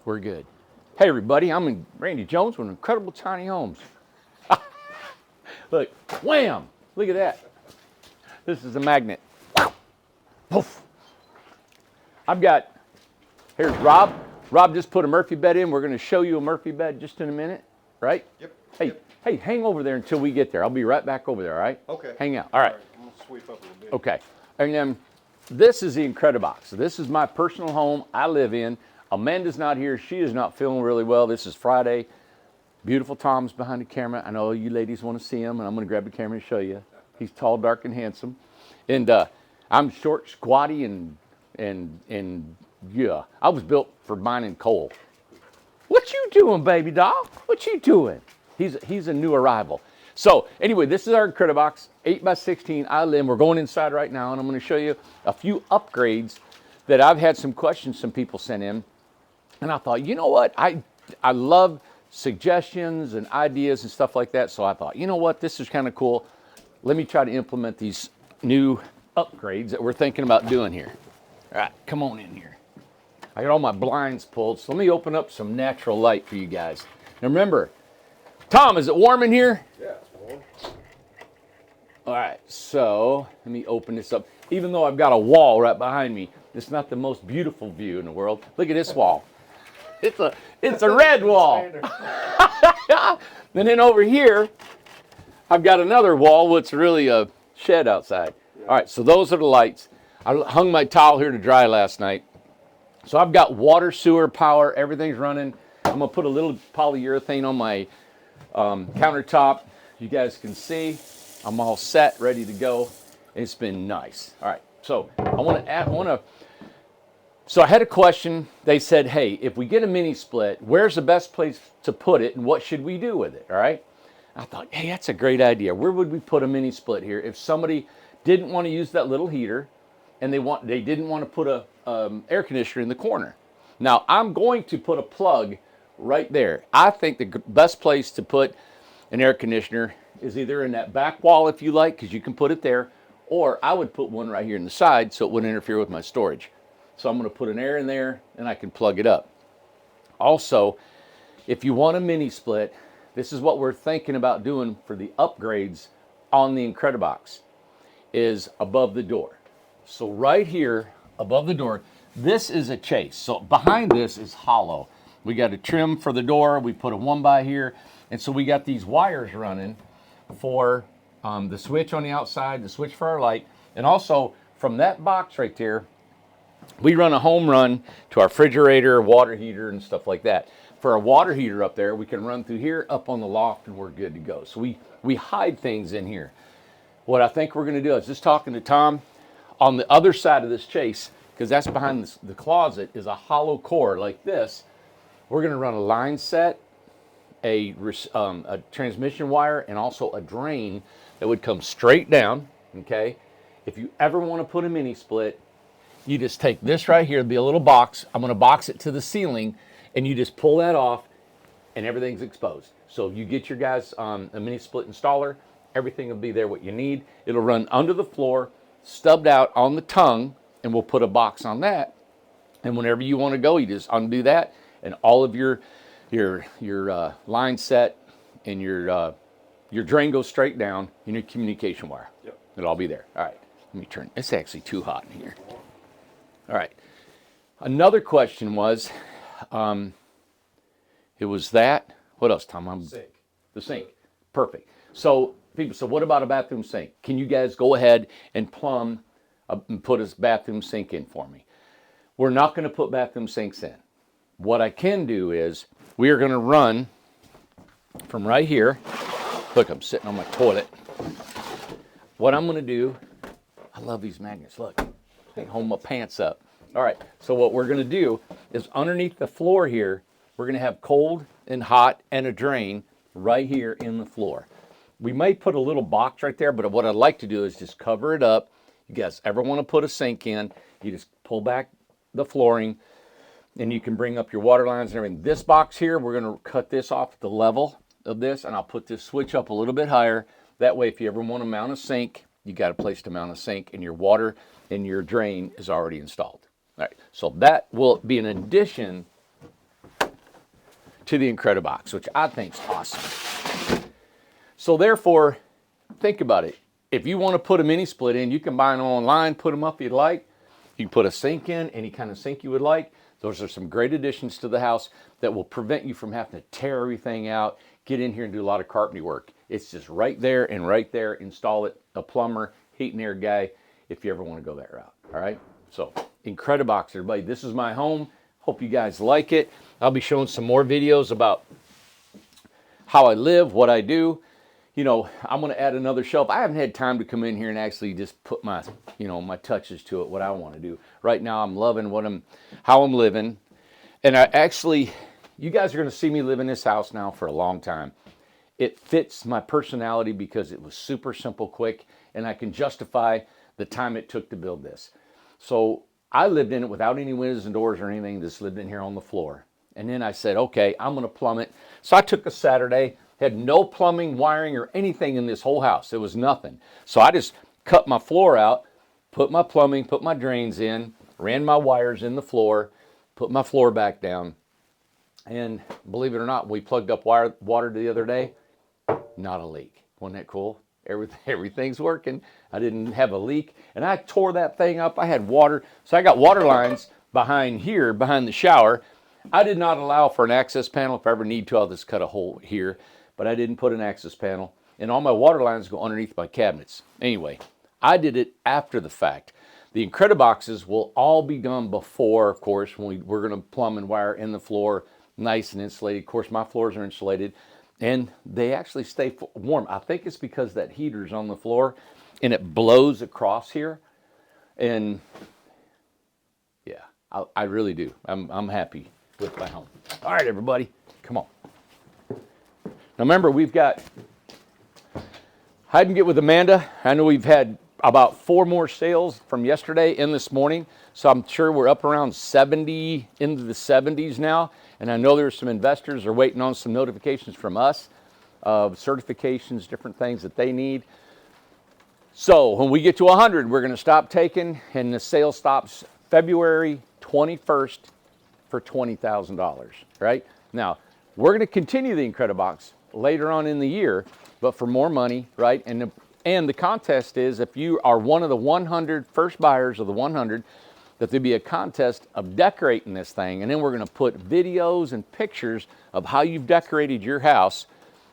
We're good. Hey everybody, I'm Randy Jones with Incredible Tiny Homes. Look, wham! Look at that. This is a magnet. Poof. Here's Rob. Rob just put a Murphy bed in. We're going to show you a Murphy bed just in a minute, right? Yep. Hey, hang over there until we get there. I'll be right back over there, all right? Okay. Hang out. All right. I'm going to sweep up a little bit. Okay. And then this is the incred-I-box. So this is my personal home I live in. Amanda's not here. She is not feeling really well. This is Friday. Beautiful Tom's behind the camera. I know you ladies want to see him, and I'm going to grab the camera and show you. He's tall, dark, and handsome. And I'm short, squatty, and yeah, I was built for mining coal. What you doing, baby doll? What you doing? He's a new arrival. So anyway, this is our incred-I-box, 8x16 island. We're going inside right now, and I'm going to show you a few upgrades that I've had some questions some people sent in. And I thought, you know what? I love suggestions and ideas and stuff like that. So I thought, you know what? This is kind of cool. Let me try to implement these new upgrades that we're thinking about doing here. All right, come on in here. I got all my blinds pulled, so let me open up some natural light for you guys. Now remember, Tom, is it warm in here? Yeah, it's warm. All right, so let me open this up. Even though I've got a wall right behind me, it's not the most beautiful view in the world. Look at this wall. It's a red wall. And then over here, I've got another wall, which really a shed outside. Yeah. All right, so those are the lights. I hung my towel here to dry last night. So I've got water, sewer, power, everything's running. I'm gonna put a little polyurethane on my countertop. You guys can see I'm all set, ready to go. It's been nice. All right, so So I had a question. They said, hey, if we get a mini split, where's the best place to put it and what should we do with it, all right? I thought, hey, that's a great idea. Where would we put a mini split here if somebody didn't want to use that little heater and they didn't want to put a air conditioner in the corner? Now, I'm going to put a plug right there. I think the best place to put an air conditioner is either in that back wall if you like, because you can put it there, or I would put one right here in the side so it wouldn't interfere with my storage. So I'm going to put an air in there and I can plug it up. Also, if you want a mini split, this is what we're thinking about doing for the upgrades on the incred-I-box, is above the door. So right here above the door, this is a chase. So behind this is hollow. We got a trim for the door. We put a 1x here. And so we got these wires running for the switch on the outside, the switch for our light. And also from that box right there, we run a home run to our refrigerator, water heater, and stuff like that. For a water heater up there, we can run through here, up on the loft, and we're good to go. So we hide things in here. What I think we're going to do is just talking to Tom, on the other side of this chase, because that's behind the closet, is a hollow core like this. We're going to run a line set, a transmission wire, and also a drain that would come straight down, okay? If you ever want to put a mini split, you just take this right here, it'll be a little box. I'm going to box it to the ceiling, and you just pull that off, and everything's exposed. So if you get your guys a mini split installer, everything will be there what you need. It'll run under the floor, stubbed out on the tongue, and we'll put a box on that. And whenever you want to go, you just undo that, and all of your line set and your drain goes straight down in your communication wire. Yep. It'll all be there. All right, let me turn. It's actually too hot in here. All right. Another question was, it was that. What else, Tom? Sink. The sink. Perfect. So people said, what about a bathroom sink? Can you guys go ahead and plumb and put a bathroom sink in for me? We're not going to put bathroom sinks in. What I can do is we are going to run from right here. Look, I'm sitting on my toilet. What I'm going to do, I love these magnets. Look. I hold my pants up. All right, so what we're going to do is underneath the floor here, we're going to have cold and hot and a drain right here in the floor. We may put a little box right there, but what I'd like to do is just cover it up. You guys ever want to put a sink in, you just pull back the flooring, and you can bring up your water lines and everything. This box here, we're going to cut this off at the level of this, and I'll put this switch up a little bit higher. That way, if you ever want to mount a sink, you got a place to mount a sink, and your water and your drain is already installed. All right, so that will be an addition to the incred-I-box, which I think is awesome. So therefore, think about it. If you want to put a mini split in, you can buy them online, put them up if you'd like. You can put a sink in, any kind of sink you would like. Those are some great additions to the house that will prevent you from having to tear everything out, get in here and do a lot of carpentry work. It's just right there and right there. Install it. A plumber, heat and air guy, if you ever want to go that route. All right? So, incred-I-box, everybody. This is my home. Hope you guys like it. I'll be showing some more videos about how I live, what I do. You know, I'm going to add another shelf. I haven't had time to come in here and actually just put my, you know, my touches to it, what I want to do. Right now, I'm loving how I'm living. And I actually, you guys are going to see me live in this house now for a long time. It fits my personality because it was super simple, quick, and I can justify the time it took to build this. So I lived in it without any windows and doors or anything, just lived in here on the floor. And then I said, okay, I'm going to plumb it. So I took a Saturday, had no plumbing, wiring, or anything in this whole house. It was nothing. So I just cut my floor out, put my plumbing, put my drains in, ran my wires in the floor, put my floor back down. And believe it or not, we plugged up water the other day, not a leak. Wasn't that cool? Everything's working. I didn't have a leak. And I tore that thing up. I had water. So I got water lines behind here, behind the shower. I did not allow for an access panel. If I ever need to, I'll just cut a hole here. But I didn't put an access panel. And all my water lines go underneath my cabinets. Anyway, I did it after the fact. The incred-I-boxes will all be done before, of course, when we're going to plumb and wire in the floor, nice and insulated. Of course, my floors are insulated. And they actually stay warm. I think it's because that heater's on the floor and it blows across here. And yeah, I really do. I'm happy with my home. All right, everybody, come on. Now remember, we've got Hide and Get with Amanda. I know we've had about 4 more sales from yesterday and this morning. So I'm sure we're up around 70, into the 70s now. And I know there's some investors are waiting on some notifications from us of certifications, different things that they need. So when we get to 100, we're going to stop taking, and the sale stops February 21st for $20,000, right? Now, we're going to continue the incred-I-box later on in the year, but for more money, right? And the contest is, if you are one of the 100 first buyers of the 100, that there'll be a contest of decorating this thing, and then we're going to put videos and pictures of how you've decorated your house,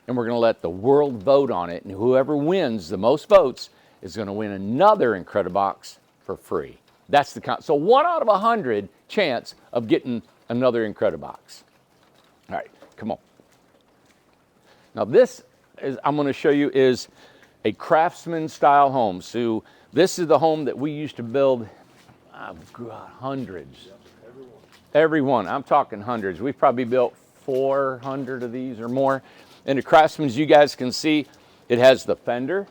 and we're going to let the world vote on it, and whoever wins the most votes is going to win another incred-I-box for free. That's the so 1 out of 100 chance of getting another incred-I-box. All right, come on. Now this is, I'm going to show you, is a Craftsman style home. So this is the home that we used to build. I've got hundreds. Every one. I'm talking hundreds. We've probably built 400 of these or more. And the Craftsman's, you guys can see, it has the fender,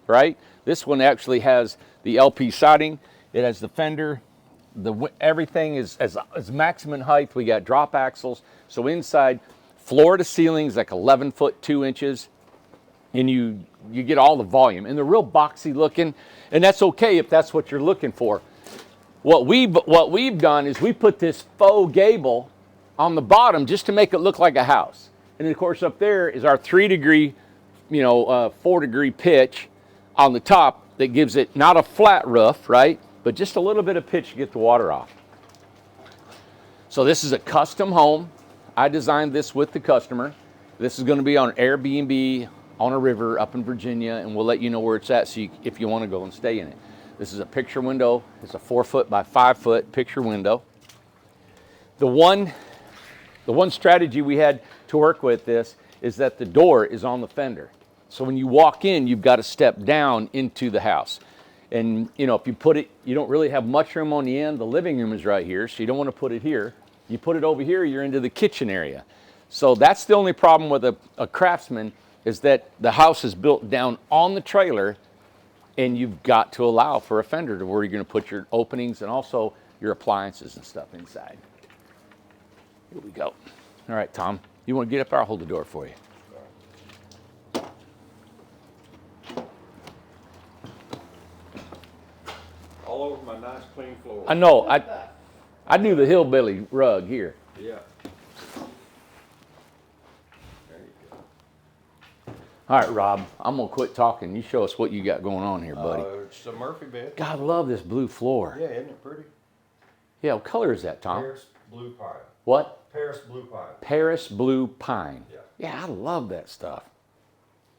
right? This one actually has the LP siding. It has the fender. Everything is maximum height. We got drop axles. So inside, floor to ceiling is like 11 foot 2 inches. And you get all the volume. And they're real boxy looking. And that's okay if that's what you're looking for. What we've done is we put this faux gable on the bottom just to make it look like a house. And of course up there is our 3-degree, 4-degree pitch on the top that gives it not a flat roof, right? But just a little bit of pitch to get the water off. So this is a custom home. I designed this with the customer. This is going to be on Airbnb on a river up in Virginia, and we'll let you know where it's at so if you want to go and stay in it. This is a picture window. It's a 4 foot by 5 foot picture window. The one strategy we had to work with this is that the door is on the fender. So when you walk in, you've got to step down into the house. And if you put it, you don't really have much room on the end. The living room is right here, so you don't want to put it here. You put it over here, you're into the kitchen area. So that's the only problem with a Craftsman, is that the house is built down on the trailer, and you've got to allow for a fender to where you're going to put your openings and also your appliances and stuff inside. Here we go. All right, Tom, you want to get up there? I'll hold the door for you. All over my nice clean floor. I know. I do the hillbilly rug here. Yeah. All right, Rob, I'm going to quit talking. You show us what you got going on here, buddy. It's a Murphy bed. God, I love this blue floor. Yeah, isn't it pretty? Yeah, what color is that, Tom? Paris blue pine. What? Paris blue pine. Paris blue pine. Yeah. Yeah, I love that stuff.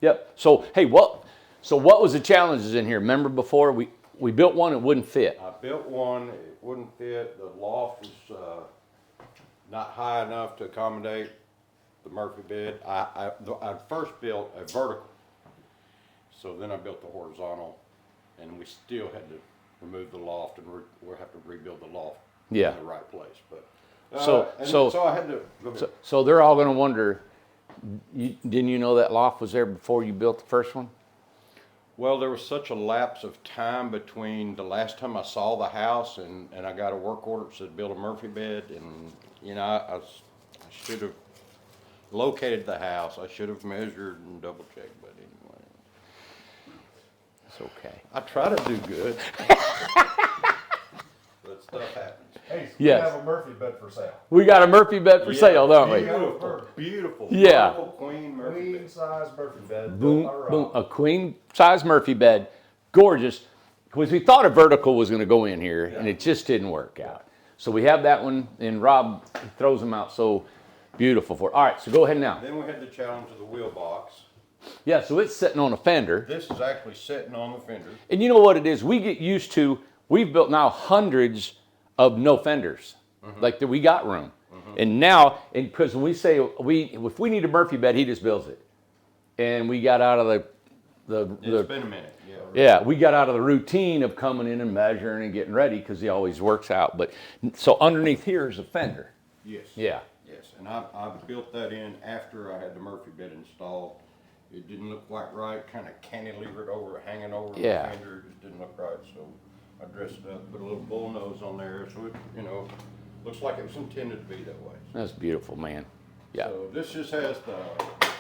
Yep. So, hey, what was the challenges in here? Remember before we built one, it wouldn't fit. I built one, it wouldn't fit. The loft was not high enough to accommodate the Murphy bed. I first built a vertical, so then I built the horizontal, and we still had to remove the loft, and we'll have to rebuild the loft in the right place. But so I had to go ahead. So they're all going to wonder, didn't you know that loft was there before you built the first one? Well, there was such a lapse of time between the last time I saw the house and I got a work order that said build a Murphy bed, and I should have located the house. I should have measured and double checked, but anyway. It's okay. I try to do good. But stuff happens. Hey, Yes. we have a Murphy bed for sale. We got a Murphy bed for sale, don't we? Beautiful, beautiful. Yeah. Beautiful queen Murphy Queen bed. size Murphy bed. Boom, built by boom, Rob. a queen size Murphy bed, gorgeous. Because we thought a vertical was going to go in here, and it just didn't work out. So we have that one, and Rob throws them out so beautiful for it. All right, so go ahead now. Then we had the challenge of the wheel box. Yeah, so it's sitting on a fender. This is actually sitting on the fender. And you know what it is? We get used to, we've built now hundreds of no fenders. Like that, we got room. And now, because when we say, if we need a Murphy bed, he just builds it. And we got out of It's been a minute, yeah. yeah, we got out of the routine of coming in and measuring and getting ready because he always works out. But so underneath here is a fender. Yes. Yeah. Yes, and I built that in after I had the Murphy bed installed. It didn't look quite right, kind of cantilevered over, hanging over Yeah. the fender. It just didn't look right, so I dressed it up, put a little bull nose on there, so it, looks like it was intended to be that way. That's beautiful, man. Yeah. So this just has the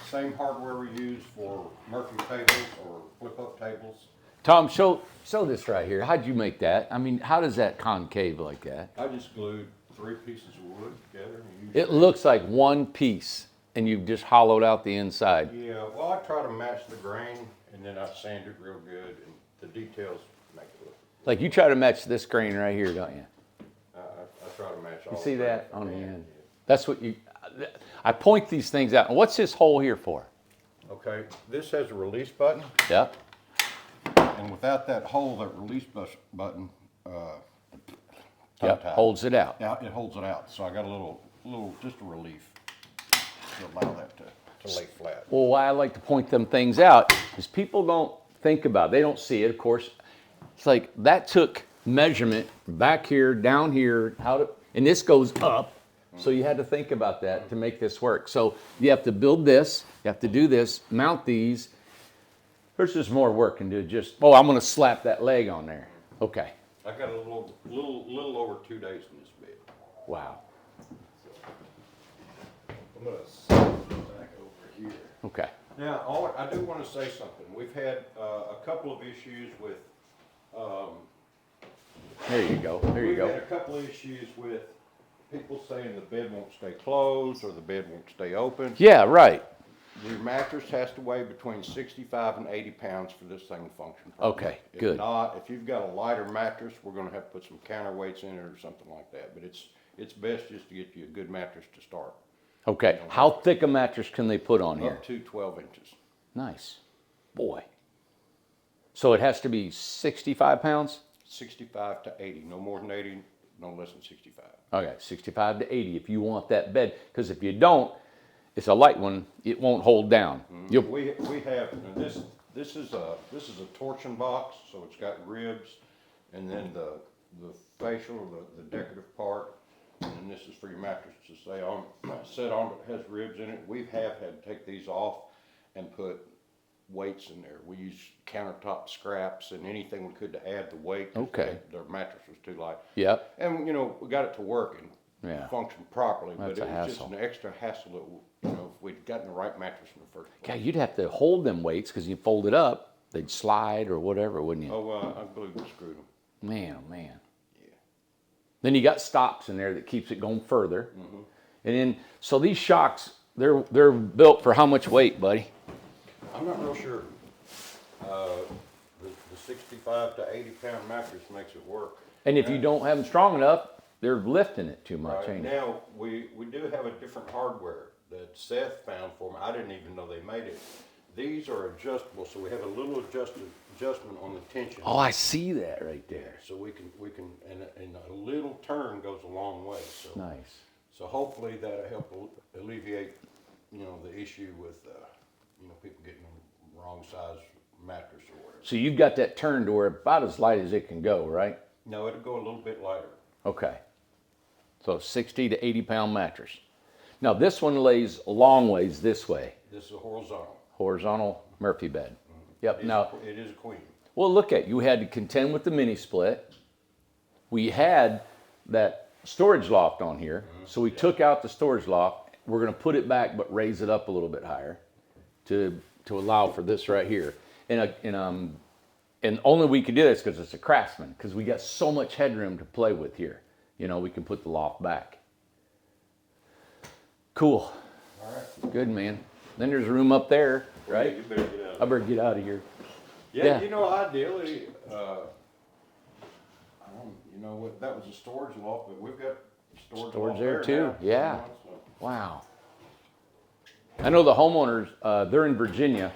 same hardware we use for Murphy tables or flip-up tables. Tom, show this right here. How'd you make that? I mean, how does that concave like that? I just glued 3 pieces of wood together. And It looks like one piece, and you've just hollowed out the inside. Yeah, well, I try to match the grain, and then I sand it real good, and the details make it look. Like you try to match this grain right here, don't you? I try to match all. You see the that grain on the from end? That's what I point these things out. And what's this hole here for? Okay, this has a release button, Yep. and without that hole, that release button, Yep. Holds it out. Yeah, it holds it out. So I got a little, just a relief to allow that to lay flat. Well, why I like to point them things out is people don't think about it. They don't see it, of course. It's like that took measurement back here, down here, and this goes up. So you had to think about that to make this work. So you have to build this, you have to do this, mount these. There's just more work than I'm going to slap that leg on there. Okay. I got a little over 2 days in this bed. Wow. I'm gonna set it back over here. Okay. Now, I do want to say something. We've had a couple of issues with. There you go. There you We've had go. a couple of issues with people saying the bed won't stay closed or the bed won't stay open. Yeah, right. Your mattress has to weigh between 65 and 80 pounds for this thing to function properly. Okay, good. If not, if you've got a lighter mattress, we're going to have to put some counterweights in it or something like that. But it's best just to get you a good mattress to start. Okay. How thick a mattress can they put on here? Up to 12 inches. Nice. Boy. So it has to be 65 pounds? 65 to 80, no more than 80, no less than 65. Okay, 65 to 80 if you want that bed. Because if you don't, it's a light one, it won't hold down. We have, and this is a torsion box, so it's got ribs, and then the facial, the decorative part, and then this is for your mattress to sit on. It has ribs in it. We have had to take these off and put weights in there. We use countertop scraps and anything we could to add the weight. Okay. The mattress was too light. Yep. And we got it to work and Yeah. function properly, That's but a it was just hassle. an extra hassle that, if we'd gotten the right mattress in the first place. God, you'd have to hold them weights because you fold it up, they'd slide or whatever, wouldn't you? Oh, I believe we screwed them. Man, oh man. Yeah. Then you got stops in there that keeps it going further. And then, so these shocks, they're built for how much weight, buddy? I'm not real sure. The 65 to 80 pound mattress makes it work. And if you don't have them strong enough, they're lifting it too much, Right ain't it? now, we do have a different hardware that Seth found for me. I didn't even know they made it. These are adjustable, so we have a little adjustment on the tension. Oh, I see that right there. So we can, and a little turn goes a long way. So Nice. So hopefully that'll help alleviate, the issue with, people getting the wrong size mattress or whatever. So you've got that turn to where about as light as it can go, right? No, it'll go a little bit lighter. Okay. So 60 to 80 pound mattress. Now this one lays a long ways this way. This is a horizontal. Horizontal Murphy bed. Yep. Now, It is a queen. well, look at, you had to contend with the mini split. We had that storage loft on here. So we took out the storage loft. We're going to put it back, but raise it up a little bit higher to allow for this right here. And only we could do this because it's a Craftsman, because we got so much headroom to play with here. We can put the loft back. Cool. All right. Good, man. Then there's room up there, right? You better get out. I better get out of here. Yeah, Yeah. ideally, that was a storage loft, but we've got storage loft there too, now, yeah. so. Wow. I know the homeowners, they're in Virginia,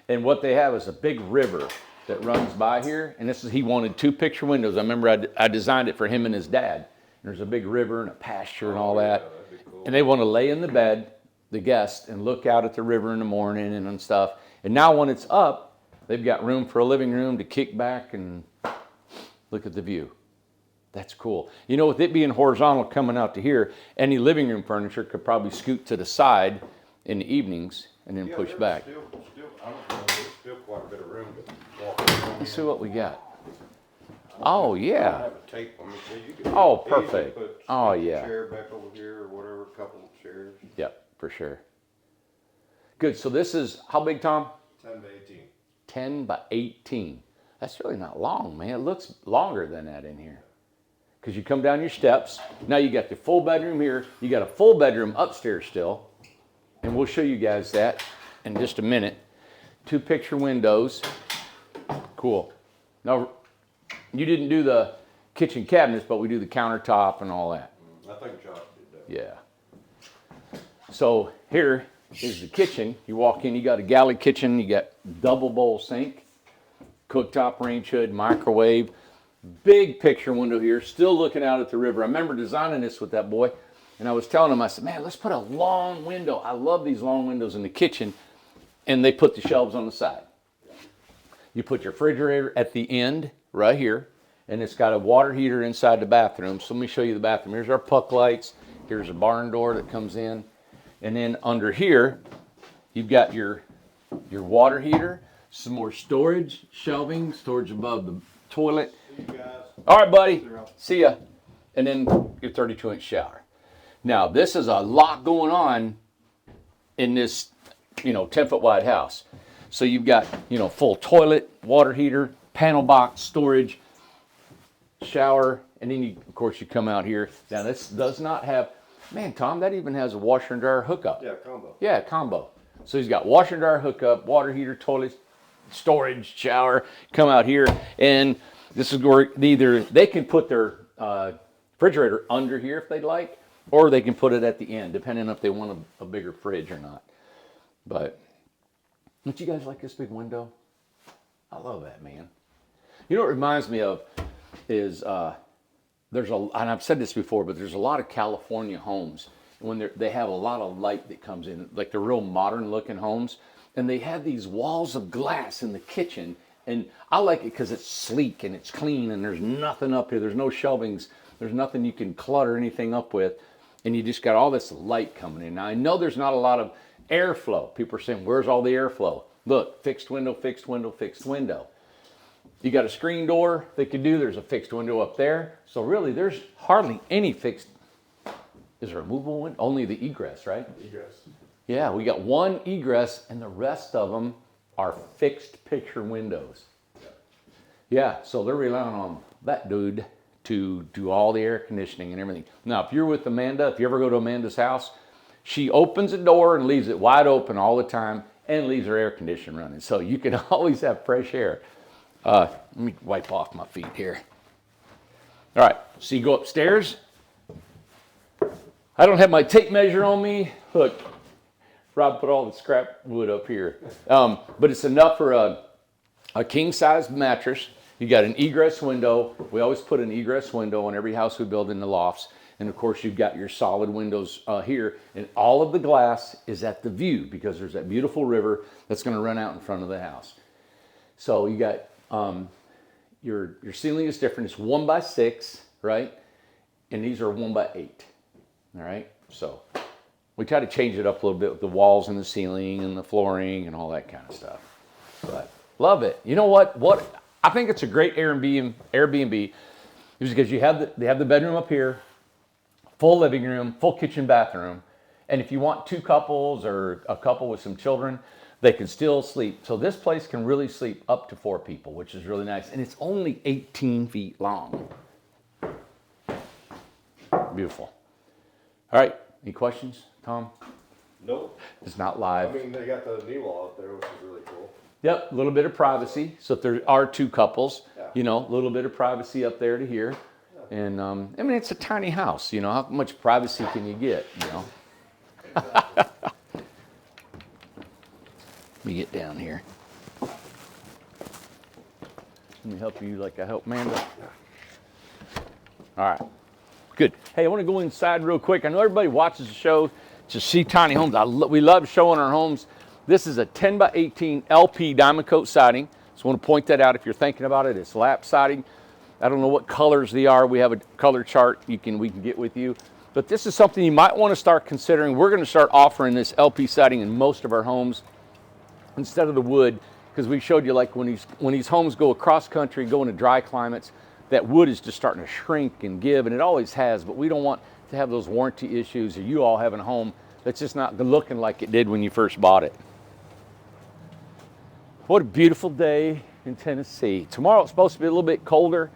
and what they have is a big river that runs by here, and he wanted 2 picture windows. I remember I designed it for him and his dad. There's a big river and a pasture and all that. That'd be cool. And they want to lay in the bed, the guest, and look out at the river in the morning and stuff. And now when it's up, they've got room for a living room to kick back and look at the view. That's cool. With it being horizontal coming out to here, any living room furniture could probably scoot to the side in the evenings and then push There's back. there's still quite a bit of room to walk around. Let's see what we got. Oh, I yeah. have a tape on me, so you can Oh, easily perfect. put Oh, a yeah. chair back over here or whatever, a couple of chairs. Yep, for sure. Good. So this is, how big, Tom? 10 to 18. 10 by 18. That's really not long, man. It looks longer than that in here. Because you come down your steps. Now you got the full bedroom here. You got a full bedroom upstairs still. And we'll show you guys that in just a minute. 2 picture windows. Cool. Now, you didn't do the kitchen cabinets, but we do the countertop and all that. I think Josh did that. Yeah. So here is the kitchen. You walk in, you got a galley kitchen. You got double bowl sink, cooktop, range hood, microwave. Big picture window here, still looking out at the river. I remember designing this with that boy, and I was telling him, I said, man, let's put a long window. I love these long windows in the kitchen, and they put the shelves on the side. You put your refrigerator at the end, right here, and it's got a water heater inside the bathroom. So let me show you the bathroom. Here's our puck lights. Here's a barn door that comes in. And then under here, you've got your water heater, some more storage, shelving, storage above the toilet. You guys. All right, buddy. See ya. And then your 32-inch shower. Now, this is a lot going on in this, 10-foot wide house. So you've got, full toilet, water heater, panel box, storage, shower, and then of course you come out here. Now this does not have, man, Tom, that even has a washer and dryer hookup. Yeah, combo. Yeah, combo. So he's got washer and dryer hookup, water heater, toilet, storage, shower. Come out here, and this is where either they can put their refrigerator under here if they'd like, or they can put it at the end, depending on if they want a bigger fridge or not. But don't you guys like this big window? I love that, man. You know what it reminds me of is and I've said this before, but there's a lot of California homes when they have a lot of light that comes in, like the real modern looking homes, and they have these walls of glass in the kitchen. And I like it because it's sleek and it's clean and there's nothing up here. There's no shelvings. There's nothing you can clutter anything up with. And you just got all this light coming in. Now, I know there's not a lot of airflow. People are saying, where's all the airflow? Look, fixed window, fixed window, fixed window. You got a screen door they could do. There's a fixed window up there. So really, there's hardly any fixed. Is there a movable window? Only the egress, right? Egress. Yeah, we got one egress and the rest of them are fixed picture windows. Yeah, so they're relying on that dude to do all the air conditioning and everything. Now, if you're with Amanda, if you ever go to Amanda's house, she opens the door and leaves it wide open all the time. and leaves our air conditioner running. So you can always have fresh air. Let me wipe off my feet here. All right, so you go upstairs. I don't have my tape measure on me. Look, Rob put all the scrap wood up here. But it's enough for a king-size mattress. You got an egress window. We always put an egress window on every house we build in the lofts. And of course, you've got your solid windows here. And all of the glass is at the view because there's that beautiful river that's going to run out in front of the house. So you got your ceiling is different. It's 1 by 6, right? And these are 1 by 8. All right. So we try to change it up a little bit with the walls and the ceiling and the flooring and all that kind of stuff. But love it. You know what? What I think it's a great Airbnb is because they have the bedroom up here, full living room, full kitchen, bathroom. And if you want 2 couples or a couple with some children, they can still sleep. So this place can really sleep up to 4 people, which is really nice. And it's only 18 feet long. Beautiful. All right. Any questions, Tom? Nope. It's not live. I mean, they got the knee wall up there, which is really cool. Yep, a little bit of privacy. So if there are 2 couples, Yeah. you know, a little bit of privacy up there to here. And I mean, it's a tiny house. You know, how much privacy can you get? You know. Let me get down here. Let me help you like I help Amanda. All right. Good. Hey, I want to go inside real quick. I know everybody watches the show to see tiny homes. We love showing our homes. This is a 10 by 18 LP diamond coat siding. So I want to point that out if you're thinking about it. It's lap siding. I don't know what colors they are. We have a color chart we can get with you. But this is something you might want to start considering. We're going to start offering this LP siding in most of our homes instead of the wood, because we showed you like when these homes go across country, go into dry climates, that wood is just starting to shrink and give, and it always has, but we don't want to have those warranty issues or you all having a home that's just not looking like it did when you first bought it. What a beautiful day in Tennessee. Tomorrow it's supposed to be a little bit colder,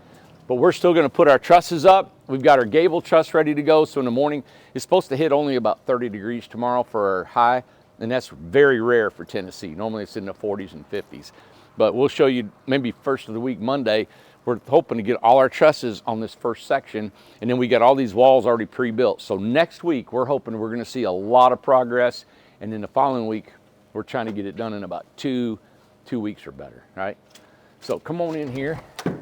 but we're still going to put our trusses up. We've got our gable truss ready to go, so in the morning it's supposed to hit only about 30 degrees tomorrow for our high, and that's very rare for Tennessee. Normally it's in the 40s and 50s, but we'll show you maybe first of the week, Monday. We're hoping to get all our trusses on this first section, and then we got all these walls already pre-built. So next week, we're hoping we're going to see a lot of progress, and then the following week, we're trying to get it done in about two weeks or better, right? So come on in here. Let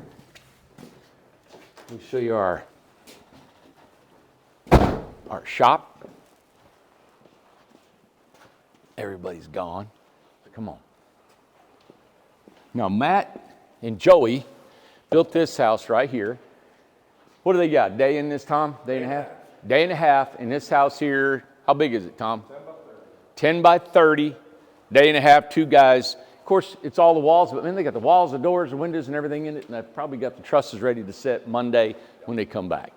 me show you our shop. Everybody's gone. Come on. Now, Matt and Joey built this house right here. What do they got? Day in this, Tom? Day and a half? Day and a half in this house here. How big is it, Tom? 10 by 30. Day and a half, 2 guys. Of course, it's all the walls, but then they got the walls, the doors, the windows, and everything in it. And I've probably got the trusses ready to set Monday when they come back.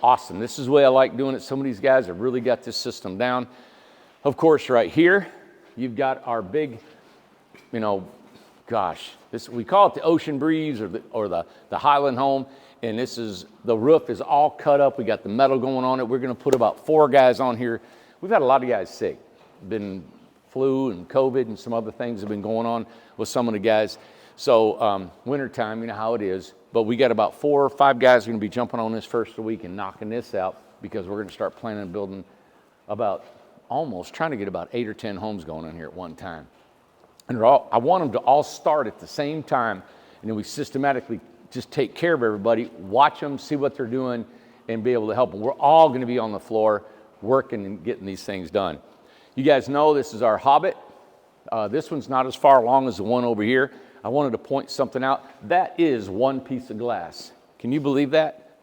Awesome. This is the way I like doing it. Some of these guys have really got this system down. Of course, right here, you've got our big, we call it the Ocean Breeze or the Highland Home, and the roof is all cut up. We got the metal going on it. We're going to put about 4 guys on here. We've had a lot of guys sick. Been flu and COVID and some other things have been going on with some of the guys. So wintertime, you know how it is. But we got about 4 or 5 guys going to be jumping on this first of the week and knocking this out, because we're going to start planning on building trying to get about 8 or 10 homes going in here at one time. And I want them to all start at the same time, and then we systematically just take care of everybody, watch them, see what they're doing, and be able to help them. We're all going to be on the floor working and getting these things done. You guys know this is our Hobbit. This one's not as far along as the one over here. I wanted to point something out. That is 1 piece of glass. Can you believe that?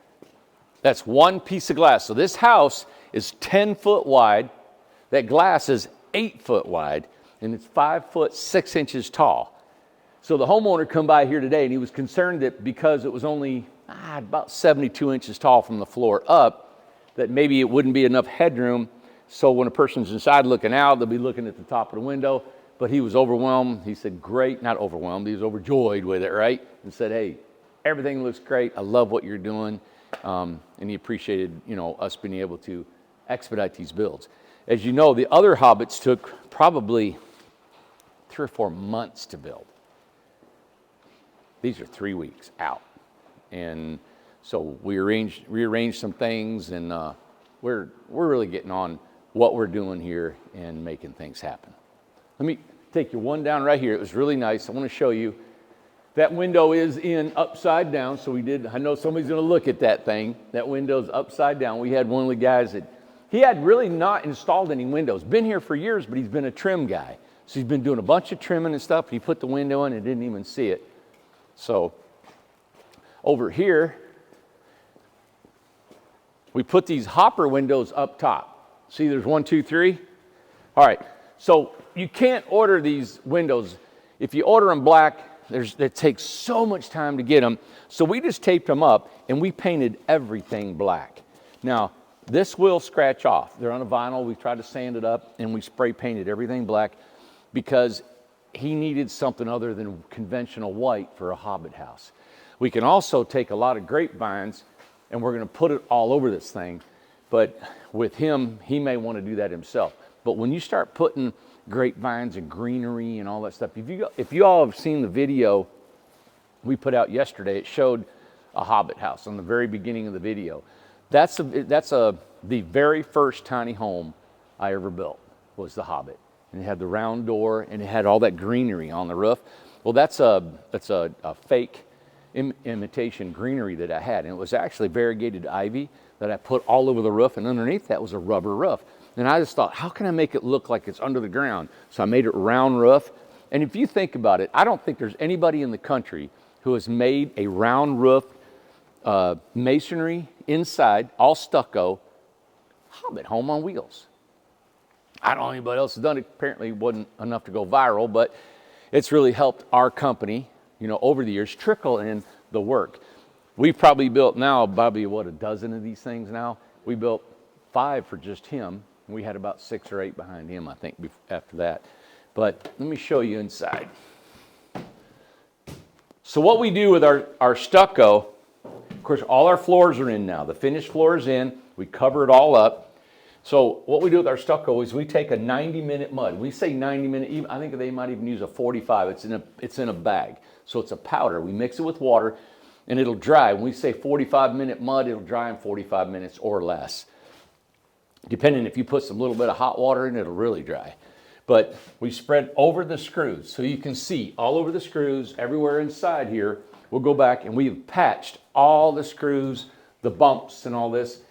That's 1 piece of glass. So this house is 10 foot wide. That glass is 8 foot wide, and it's 5 foot 6 inches tall. So the homeowner come by here today, and he was concerned that because it was only about 72 inches tall from the floor up, that maybe it wouldn't be enough headroom. So when a person's inside looking out, they'll be looking at the top of the window. But he was overwhelmed. He said, great, not overwhelmed. He was overjoyed with it, right? And said, hey, everything looks great. I love what you're doing. And he appreciated, us being able to expedite these builds. As you know, the other Hobbits took probably 3 or 4 months to build. These are 3 weeks out. And so we rearranged some things, and we're really getting on what we're doing here and making things happen. Let me take you one down right here. It was really nice. I want to show you. That window is in upside down, so I know somebody's going to look at that thing. That window's upside down. We had one of the guys that, he had really not installed any windows. Been here for years, but he's been a trim guy. So he's been doing a bunch of trimming and stuff. He put the window in and didn't even see it. So over here, we put these hopper windows up top. See, there's 1, 2, 3. All right, so you can't order these windows. If you order them black, it takes so much time to get them. So we just taped them up and we painted everything black. Now, this will scratch off. They're on a vinyl. We tried to sand it up and we spray painted everything black because he needed something other than conventional white for a Hobbit house. We can also take a lot of grapevines and we're going to put it all over this thing. But with him, he may want to do that himself. But when you start putting grapevines and greenery and all that stuff, if you all have seen the video we put out yesterday, it showed a Hobbit house on the very beginning of the video. That's the very first tiny home I ever built, was the Hobbit. And it had the round door and it had all that greenery on the roof. Well, that's a fake imitation greenery that I had, and it was actually variegated ivy that I put all over the roof, and underneath that was a rubber roof. And I just thought, how can I make it look like it's under the ground? So I made it round roof. And if you think about it, I don't think there's anybody in the country who has made a round roof, masonry inside, all stucco, Hobbit home on wheels. I don't know anybody else has done it. Apparently it wasn't enough to go viral, but it's really helped our company, over the years, trickle in the work. We've probably built now, probably, a dozen of these things now. We built 5 for just him. We had about 6 or 8 behind him, I think, after that. But let me show you inside. So what we do with our stucco, of course, all our floors are in now. The finished floor is in. We cover it all up. So what we do with our stucco is we take a 90-minute mud. We say 90-minute, I think they might even use a 45. It's in a bag. So it's a powder. We mix it with water, and it'll dry. When we say 45-minute mud, it'll dry in 45 minutes or less. Depending, if you put some little bit of hot water in, it'll really dry. But we spread over the screws, so you can see all over the screws, everywhere inside here. We'll go back and we've patched all the screws, the bumps and all this.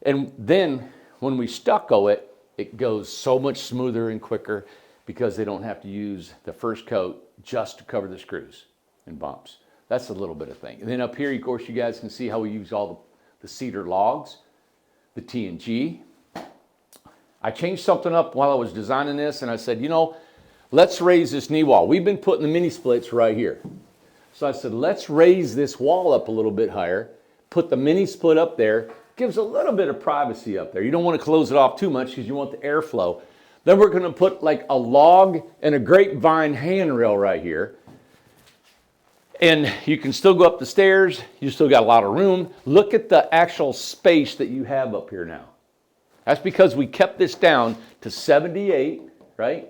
And then when we stucco it, it goes so much smoother and quicker because they don't have to use the first coat just to cover the screws and bumps. That's a little bit of thing. And then up here, of course, you guys can see how we use all the cedar logs, the TNG. I changed something up while I was designing this, and I said, let's raise this knee wall. We've been putting the mini splits right here. So I said, let's raise this wall up a little bit higher, put the mini split up there, gives a little bit of privacy up there. You don't want to close it off too much because you want the airflow. Then we're going to put like a log and a grapevine handrail right here. And you can still go up the stairs. You still got a lot of room. Look at the actual space that you have up here now. That's because we kept this down to 78, right?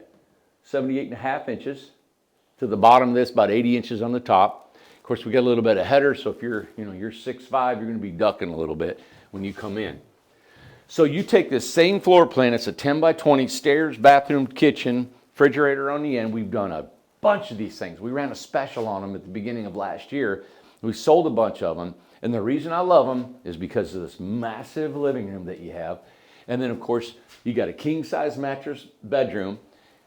78.5 inches. To the bottom of this, about 80 inches on the top. Of course, we got a little bit of header, so if you're 6'5", you're going to be ducking a little bit when you come in. So you take this same floor plan, it's a 10 by 20, stairs, bathroom, kitchen, refrigerator on the end. We've done a bunch of these things. We ran a special on them at the beginning of last year. We sold a bunch of them, and the reason I love them is because of this massive living room that you have. And then, of course, you got a king-size mattress bedroom.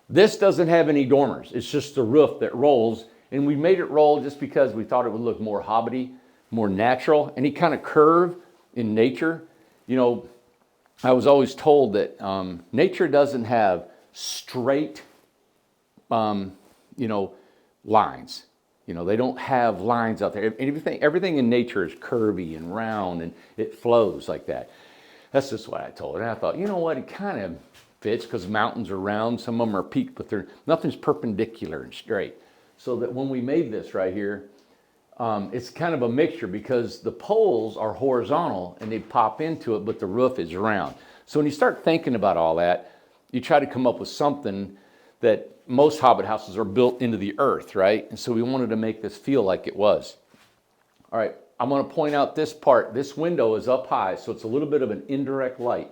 This doesn't have any dormers. It's just the roof that rolls. And we made it roll just because we thought it would look more hobbity, more natural. Any kind of curve in nature. I was always told that nature doesn't have straight, lines. They don't have lines out there. Everything in nature is curvy and round, and it flows like that. That's just what I told her. And I thought, it kind of fits because mountains are round. Some of them are peaked, but nothing's perpendicular and straight. So that when we made this right here, it's kind of a mixture because the poles are horizontal and they pop into it, but the roof is round. So when you start thinking about all that, you try to come up with something that most Hobbit houses are built into the earth, right? And so we wanted to make this feel like it was. All right, I'm going to point out this part. This window is up high, so it's a little bit of an indirect light.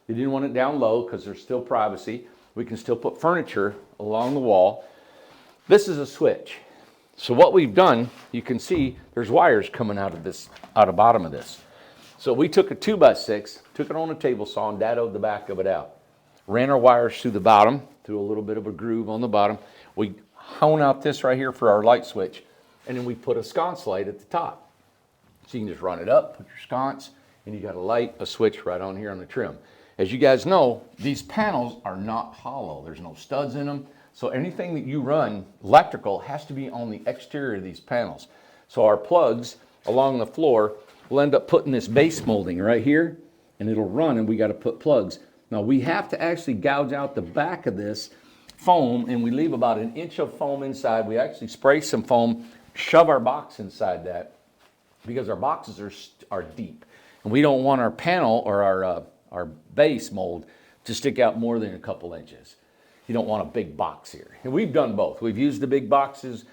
You didn't want it down low because there's still privacy. We can still put furniture along the wall. This is a switch. So what we've done, you can see there's wires coming out of the bottom of this. So we took a 2x6, took it on a table saw and daddoed the back of it out. Ran our wires through the bottom, through a little bit of a groove on the bottom. We hone out this right here for our light switch, and then we put a sconce light at the top. So you can just run it up, put your sconce, and you got a light, a switch right on here on the trim. As you guys know, these panels are not hollow. There's no studs in them. So anything that you run electrical has to be on the exterior of these panels. So our plugs along the floor will end up putting this base molding right here, and it'll run, and we got to put plugs. Now we have to actually gouge out the back of this foam, and we leave about 1 inch of foam inside. We actually spray some foam, shove our box inside that, because our boxes are deep. And we don't want our panel or our base mold to stick out more than a couple inches. You don't want a big box here. And we've done both. We've used the big boxes.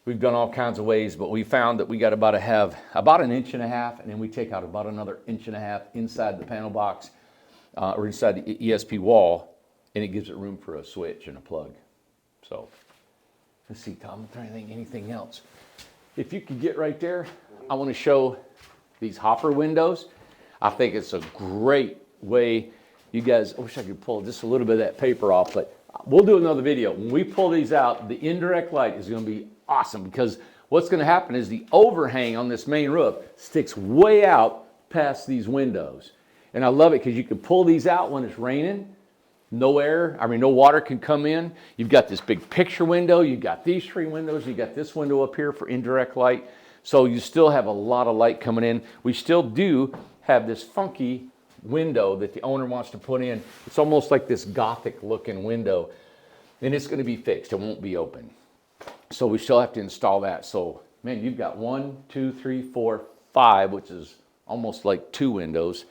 We've done all kinds of ways, but we found that we got about 1.5 inches, and then we take out about another 1.5 inches inside the panel box or inside the ESP wall, and it gives it room for a switch and a plug. So let's see, Tom, is there anything else? If you could get right there, I want to show these hopper windows. I think it's a great way. You guys, I wish I could pull just a little bit of that paper off, but we'll do another video. When we pull these out, the indirect light is going to be awesome, because what's going to happen is the overhang on this main roof sticks way out past these windows. And I love it because you can pull these out when it's raining. No water can come in. You've got this big picture window. You've got these 3 windows. You've got this window up here for indirect light. So you still have a lot of light coming in. We still do have this funky window that the owner wants to put in. It's almost like this Gothic looking window, and it's going to be fixed. It won't be open. So we still have to install that. So man, you've got 1, 2, 3, 4, 5, which is almost like 2 windows,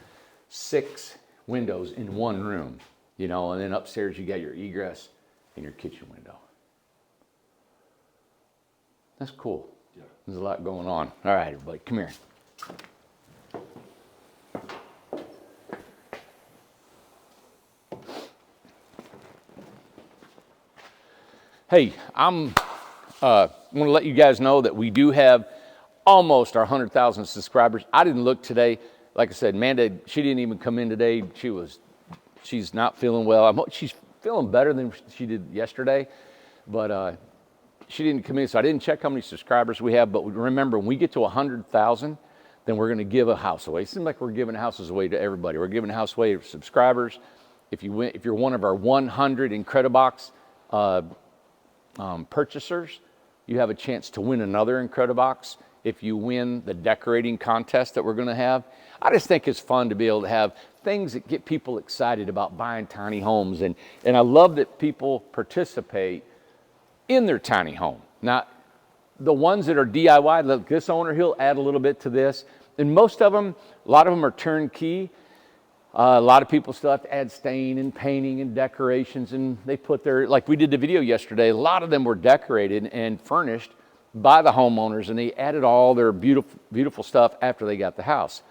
6 windows in one room, you know, and then upstairs you got your egress and your kitchen window. That's cool. Yeah. There's a lot going on. All right, everybody, come here. Hey, I want to let you guys know that we do have almost our 100,000 subscribers. I didn't look today. Like I said, Amanda, she didn't even come in today. She's not feeling well. She's feeling better than she did yesterday, but she didn't come in, so I didn't check how many subscribers we have. But remember, when we get to 100,000, then we're going to give a house away. It seems like we're giving houses away to everybody. We're giving a house away to subscribers. If you're one of our 100 incred-I-box purchasers, you have a chance to win another incred-I-box if you win the decorating contest that we're going to have. I just think it's fun to be able to have things that get people excited about buying tiny homes, and I love that people participate in their tiny home. Now, the ones that are DIY, look, this owner, he'll add a little bit to this, and most of them, a lot of them are turnkey. A lot of people still have to add stain and painting and decorations, and they put like we did the video yesterday, a lot of them were decorated and furnished by the homeowners, and they added all their beautiful, beautiful stuff after they got the house.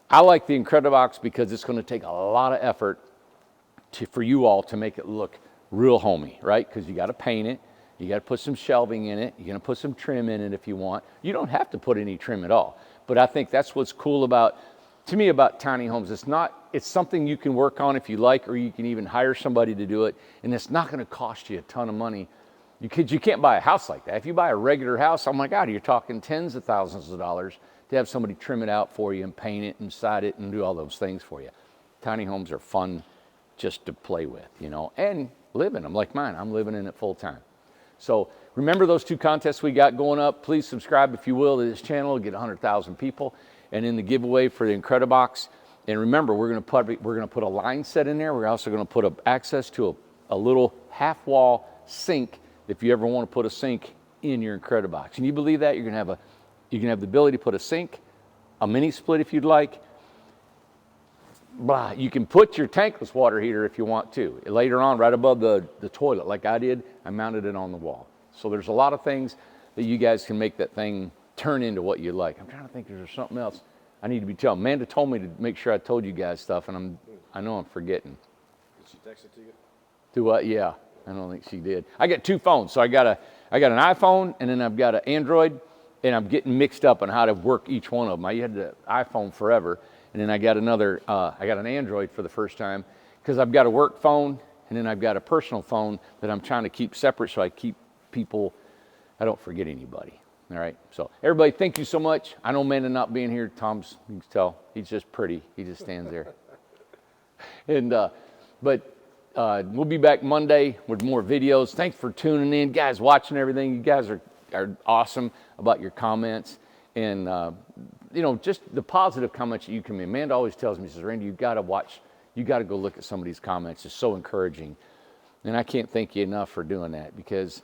I like the incred-I-box because it's going to take a lot of effort for you all to make it look real homey, right? Because you got to paint it, you got to put some shelving in it, you're going to put some trim in it if you want. You don't have to put any trim at all, but I think that's what's cool about tiny homes. It's something you can work on if you like, or you can even hire somebody to do it, and it's not going to cost you a ton of money. You can't buy a house like that. If you buy a regular house, oh my God, you're talking tens of thousands of dollars to have somebody trim it out for you and paint it and side it and do all those things for you. Tiny homes are fun just to play with, you know, and live in them like mine. I'm living in it full time. So remember those 2 contests we got going up. Please subscribe, if you will, to this channel. Get 100,000 people. And in the giveaway for the incred-I-box, and remember, we're going to put a line set in there. We're also going to put access to a little half-wall sink if you ever want to put a sink in your incred-I-box. And you believe that? You can have the ability to put a sink, a mini split if you'd like, blah. You can put your tankless water heater if you want to. Later on, right above the toilet, like I did, I mounted it on the wall. So there's a lot of things that you guys can make that thing turn into what you like. I'm trying to think, is there something else I need to be telling? Amanda told me to make sure I told you guys stuff, and I know I'm forgetting. Did she text it to you? Do what? Yeah, I don't think she did. I got two phones, so I got an iPhone, and then I've got an Android, and I'm getting mixed up on how to work each one of them. I had the iPhone forever, and then I got an Android for the first time, because I've got a work phone, and then I've got a personal phone that I'm trying to keep separate, so I keep people, I don't forget anybody. All right, so everybody, thank you so much. I know Amanda not being here, Tom's, you can tell, he's just pretty. He just stands there. And but we'll be back Monday with more videos. Thanks for tuning in, guys, watching everything. You guys are awesome about your comments, and just the positive comments that you come in. Amanda always tells me, she says, Randy, you got to go look at some of these comments. It's so encouraging, and I can't thank you enough for doing that, because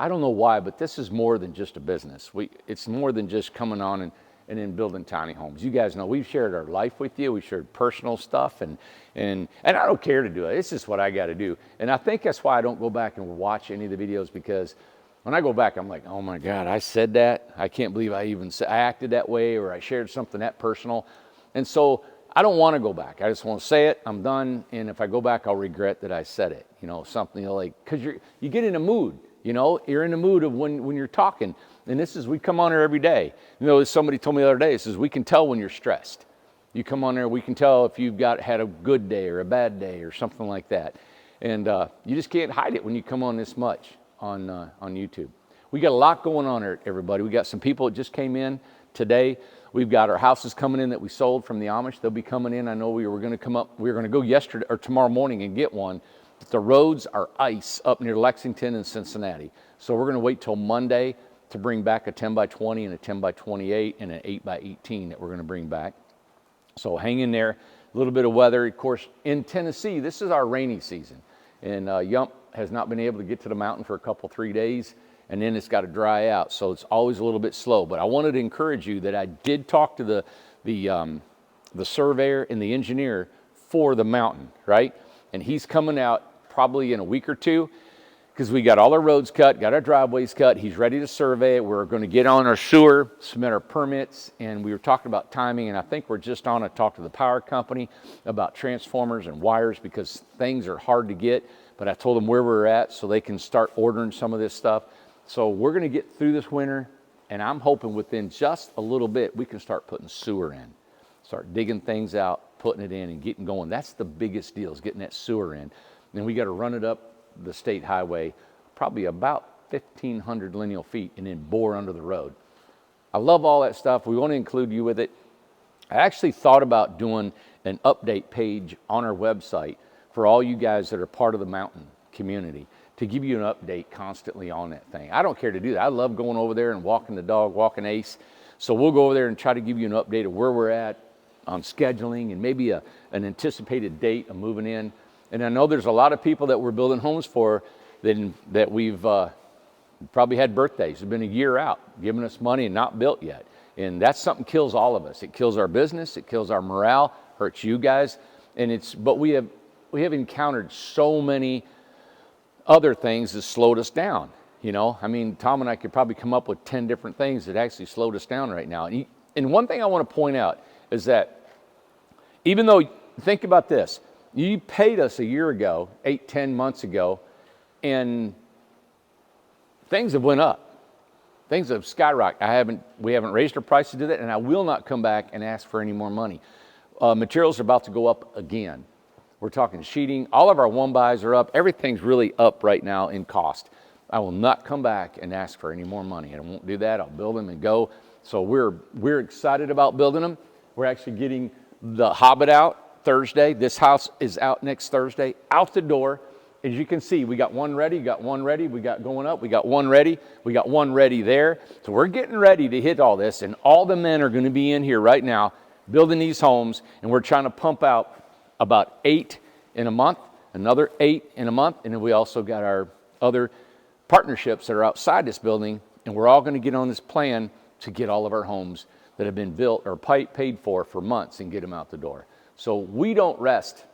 I don't know why, but this is more than just a business. It's more than just coming on and then building tiny homes. You guys know we've shared our life with you. We shared personal stuff, and I don't care to do it. It's just what I got to do. And I think that's why I don't go back and watch any of the videos, because when I go back, I'm like, oh my God, I said that. I can't believe I acted that way, or I shared something that personal. And so I don't want to go back. I just want to say it. I'm done. And if I go back, I'll regret that I said it. Something like, because you get in a mood. You're in the mood of when you're talking. And we come on here every day. Somebody told me the other day, we can tell when you're stressed. You come on there, we can tell if you've had a good day or a bad day or something like that. And you just can't hide it when you come on this much on YouTube. We got a lot going on here, everybody. We got some people that just came in today. We've got our houses coming in that we sold from the Amish. They'll be coming in. I know we were going to go yesterday or tomorrow morning and get one. The roads are ice up near Lexington and Cincinnati. So we're going to wait till Monday to bring back a 10 by 20 and a 10 by 28 and an 8 by 18 that we're going to bring back. So hang in there. A little bit of weather. Of course, in Tennessee, this is our rainy season. And Yump has not been able to get to the mountain for 3 days. And then it's got to dry out. So it's always a little bit slow. But I wanted to encourage you that I did talk to the surveyor and the engineer for the mountain, right? And he's coming out probably in a week or two, because we got all our roads cut, got our driveways cut. He's ready to survey it. We're going to get on our sewer, submit our permits, and we were talking about timing, and I think we're just on to talk to the power company about transformers and wires, because things are hard to get. But I told them where we're at so they can start ordering some of this stuff. So we're going to get through this winter, and I'm hoping within just a little bit we can start putting sewer in, start digging things out, putting it in, and getting going. That's the biggest deal, is getting that sewer in. Then we got to run it up the state highway, probably about 1,500 lineal feet, and then bore under the road. I love all that stuff. We want to include you with it. I actually thought about doing an update page on our website for all you guys that are part of the mountain community, to give you an update constantly on that thing. I don't care to do that. I love going over there and walking the dog, walking Ace. So we'll go over there and try to give you an update of where we're at on scheduling, and maybe an anticipated date of moving in. And I know there's a lot of people that we're building homes for that we've probably had birthdays. It's been a year out, giving us money and not built yet. And that's something kills all of us. It kills our business. It kills our morale, hurts you guys. But we have encountered so many other things that slowed us down. I mean, Tom and I could probably come up with 10 different things that actually slowed us down right now. And one thing I want to point out is that even though, think about this, you paid us a year ago, 8-10 months ago, and things have went up. Things have skyrocketed. We haven't raised our prices to do that, and I will not come back and ask for any more money. Materials are about to go up again. We're talking sheeting. All of our one-buys are up. Everything's really up right now in cost. I will not come back and ask for any more money. I won't do that. I'll build them and go. So we're excited about building them. We're actually getting the Hobbit out Thursday. This house is out next Thursday, out the door. As you can see, we got one ready, got one ready, we got going up, we got one ready, we got one ready there. So we're getting ready to hit all this, and all the men are going to be in here right now building these homes, and we're trying to pump out about 8 in a month, another 8 in a month, and then we also got our other partnerships that are outside this building, and we're all going to get on this plan to get all of our homes that have been built or paid for months and get them out the door. So we don't rest.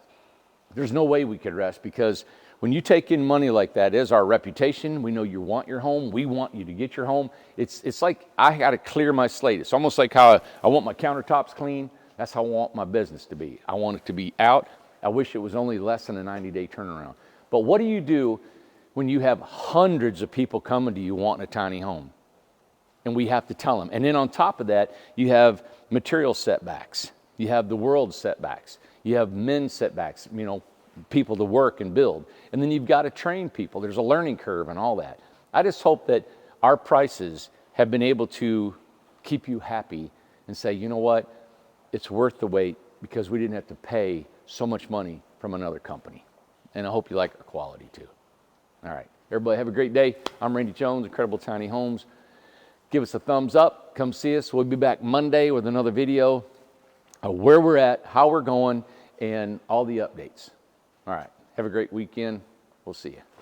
There's no way we could rest, because when you take in money like that, it is our reputation. We know you want your home. We want you to get your home. It's like I got to clear my slate. It's almost like how I want my countertops clean. That's how I want my business to be. I want it to be out. I wish it was only less than a 90-day turnaround. But what do you do when you have hundreds of people coming to you wanting a tiny home? And we have to tell them. And then on top of that, you have material setbacks. You have the world setbacks. You have men setbacks, you know, people to work and build. And then you've got to train people. There's a learning curve and all that. I just hope that our prices have been able to keep you happy and say, you know what, it's worth the wait, because we didn't have to pay so much money from another company. And I hope you like our quality too. All right, everybody have a great day. I'm Randy Jones, Incredible Tiny Homes. Give us a thumbs up, come see us. We'll be back Monday with another video of where we're at, how we're going, and all the updates. All right, have a great weekend. We'll see you.